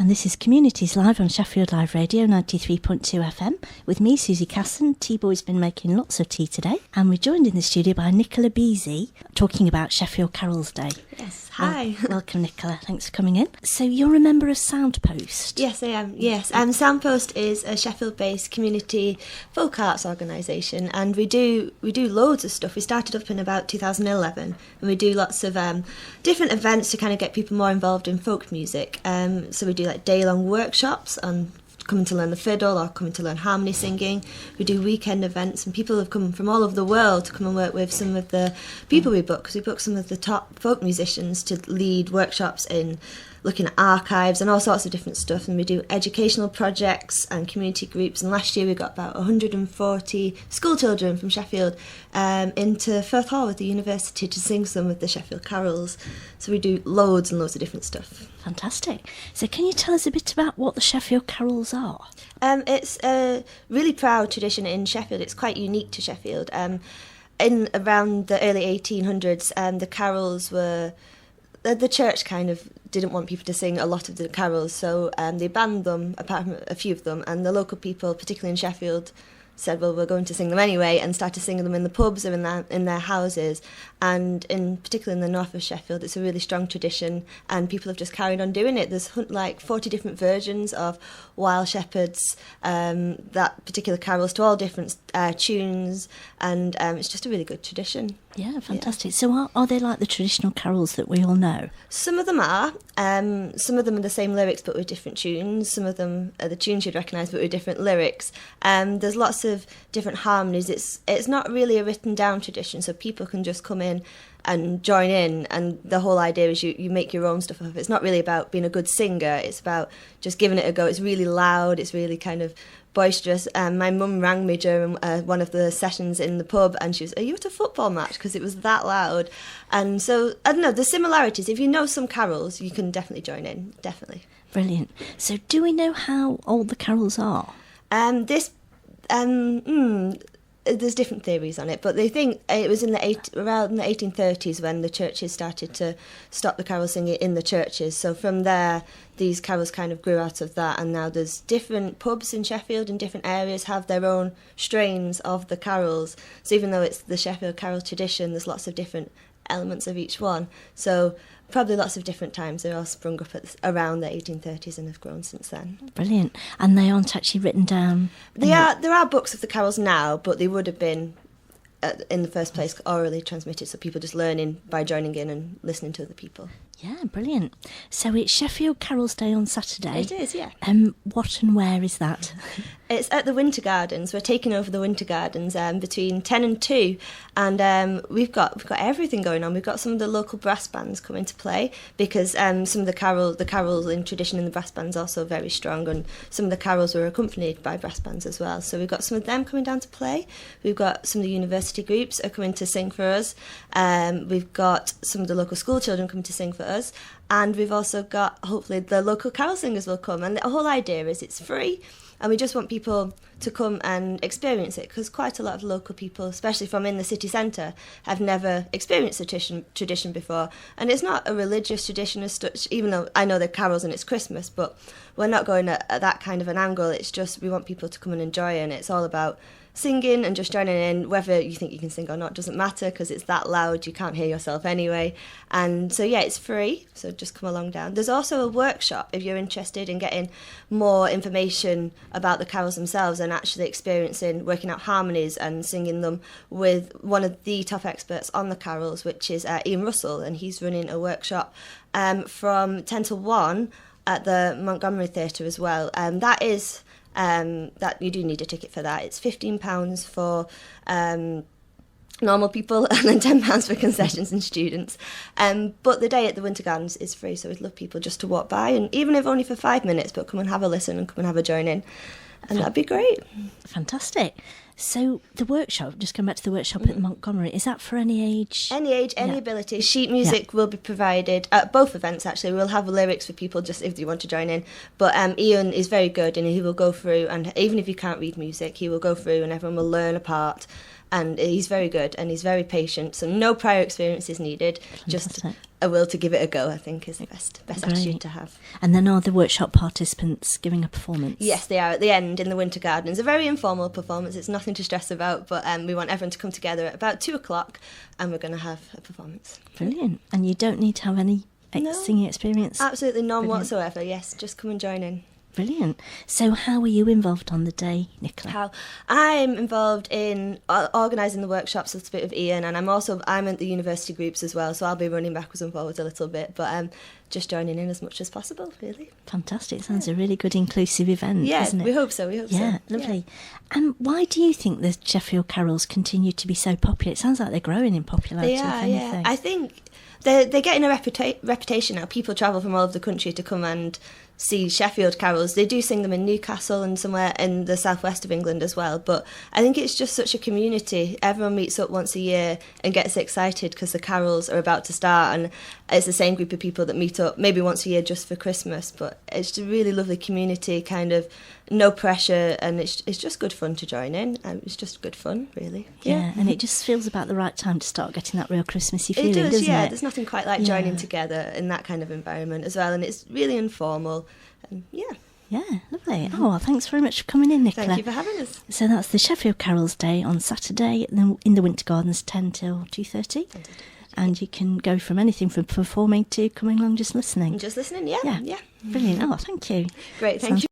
And this is Communities Live on Sheffield Live Radio 93.2 FM with me, Susie Casson. T-Boy's been making lots of tea today, and we're joined in the studio by Nicola Beazy talking about Sheffield Carols Day. Yes, hi. Welcome, Nicola. Thanks for coming in. So you're a member of Soundpost? Yes, I am. Yes, Soundpost is a Sheffield-based community folk arts organisation, and we do loads of stuff. We started up in about 2011, and we do lots of different events to kind of get people more involved in folk music. So we do like day-long workshops on coming to learn the fiddle or coming to learn harmony singing. We do weekend events, and people have come from all over the world to come and work with some of the people we book, because we book some of the top folk musicians to lead workshops in looking at archives and all sorts of different stuff. And we do educational projects and community groups, and last year we got about 140 school children from Sheffield into Firth Hall with the university to sing some of the Sheffield carols. So we do loads and loads of different stuff. Fantastic. So can you tell us a bit about what the Sheffield carols are? It's a really proud tradition in Sheffield. It's quite unique to Sheffield. In around the early 1800s, the carols were... The church kind of didn't want people to sing a lot of the carols, so they banned them, apart from a few of them, and the local people, particularly in Sheffield, said, well, we're going to sing them anyway, and started singing them in the pubs or in their houses. And particularly in the north of Sheffield, it's a really strong tradition, and people have just carried on doing it. There's like 40 different versions of Wild Shepherds, that particular carols, to all different tunes, and it's just a really good tradition. Yeah, fantastic. Yeah. So are they like the traditional carols that we all know? Some of them are. Some of them are the same lyrics but with different tunes. Some of them are the tunes you'd recognise but with different lyrics. There's lots of different harmonies. It's not really a written down tradition, so people can just come in and join in, and the whole idea is you make your own stuff up. It's not really about being a good singer, it's about just giving it a go. It's really loud, it's really kind of boisterous. My mum rang me during one of the sessions in the pub, and she was, are you at a football match? Because it was that loud. And so, I don't know, the similarities, if you know some carols, you can definitely join in, definitely. Brilliant. So do we know how old the carols are? There's different theories on it, but they think it was around the 1830s when the churches started to stop the carol singing in the churches. So from there, these carols kind of grew out of that, and now there's different pubs in Sheffield and different areas have their own strains of the carols. So even though it's the Sheffield carol tradition, there's lots of different elements of each one. So probably lots of different times. They're all sprung up around the 1830s and have grown since then. Brilliant. And they aren't actually written down? There are books of the carols now, but they would have been, in the first place, orally transmitted, so people just learning by joining in and listening to other people. Yeah, brilliant. So it's Sheffield Carols Day on Saturday. It is, yeah. What and where is that? It's at the Winter Gardens. We're taking over the Winter Gardens between 10 and 2, and we've got everything going on. We've got some of the local brass bands coming to play, because some of the carols in tradition in the brass bands are also very strong, and some of the carols were accompanied by brass bands as well. So we've got some of them coming down to play. We've got some of the university groups are coming to sing for us. We've got some of the local school children coming to sing for us, and we've also got, hopefully, the local carol singers will come. And the whole idea is it's free, and we just want people to come and experience it, because quite a lot of local people, especially from in the city centre, have never experienced the tradition before. And it's not a religious tradition as such, even though I know they're carols and it's Christmas, but we're not going at that kind of an angle. It's just we want people to come and enjoy it, and it's all about singing and just joining in. Whether you think you can sing or not doesn't matter, because it's that loud you can't hear yourself anyway. And so yeah, it's free, so just come along down. There's also a workshop if you're interested in getting more information about the carols themselves and actually experiencing working out harmonies and singing them with one of the top experts on the carols, which is Ian Russell, and he's running a workshop from 10 to 1 at the Montgomery Theatre as well. That is that you do need a ticket for that. It's £15 for normal people and then £10 for concessions and students. But the day at the Winter Gardens is free, so we'd love people just to walk by, and even if only for 5 minutes, but come and have a listen and come and have a join in. And that'd be great. Fantastic. So the workshop, just going back to the workshop at Montgomery, is that for any age? Any age, any ability. Sheet music will be provided at both events, actually. We'll have lyrics for people just if they want to join in. But Ian is very good, and he will go through, and even if you can't read music, he will go through and everyone will learn a part. and he's very good and he's very patient. So no prior experience is needed. Just Fantastic. a will to give it a go, I think, is the best Great. attitude to have. And then are the workshop participants giving a performance? Yes, they are at the end in the Winter Gardens. A very informal performance. It's nothing to stress about, but we want everyone to come together at about 2:00 and we're going to have a performance. Brilliant. And you don't need to have any No. singing experience? Absolutely none Brilliant. whatsoever, yes. Just come and join in. Brilliant. So how were you involved on the day, Nicola? How I'm involved in organising the workshops a little bit with Ian, and I'm at the university groups as well, so I'll be running backwards and forwards a little bit, but just joining in as much as possible, really. Fantastic. Sounds a really good inclusive event, Yeah, doesn't it? we hope so. Yeah, lovely. And why do you think the Sheffield carols continue to be so popular? It sounds like they're growing in popularity, They are, if yeah. anything. I think they're getting a reputation now. People travel from all over the country to come and see Sheffield carols. They do sing them in Newcastle and somewhere in the southwest of England as well, but I think it's just such a community. Everyone meets up once a year and gets excited because the carols are about to start, and it's the same group of people that meet up maybe once a year just for Christmas, but it's just a really lovely community, kind of no pressure, and it's just good fun to join in. It's just good fun, really. Yeah, and it just feels about the right time to start getting that real Christmassy feeling, It does, doesn't yeah. it? There's nothing quite like joining together in that kind of environment as well, and it's really informal. And yeah. Yeah, lovely. Oh, well, thanks very much for coming in, Nicola. Thank you for having us. So that's the Sheffield Carols Day on Saturday in the Winter Gardens, 10 till 2:30. And you can go from anything from performing to coming along just listening. Just listening, yeah. Yeah. Brilliant. Oh, thank you. Great, thank Sounds you.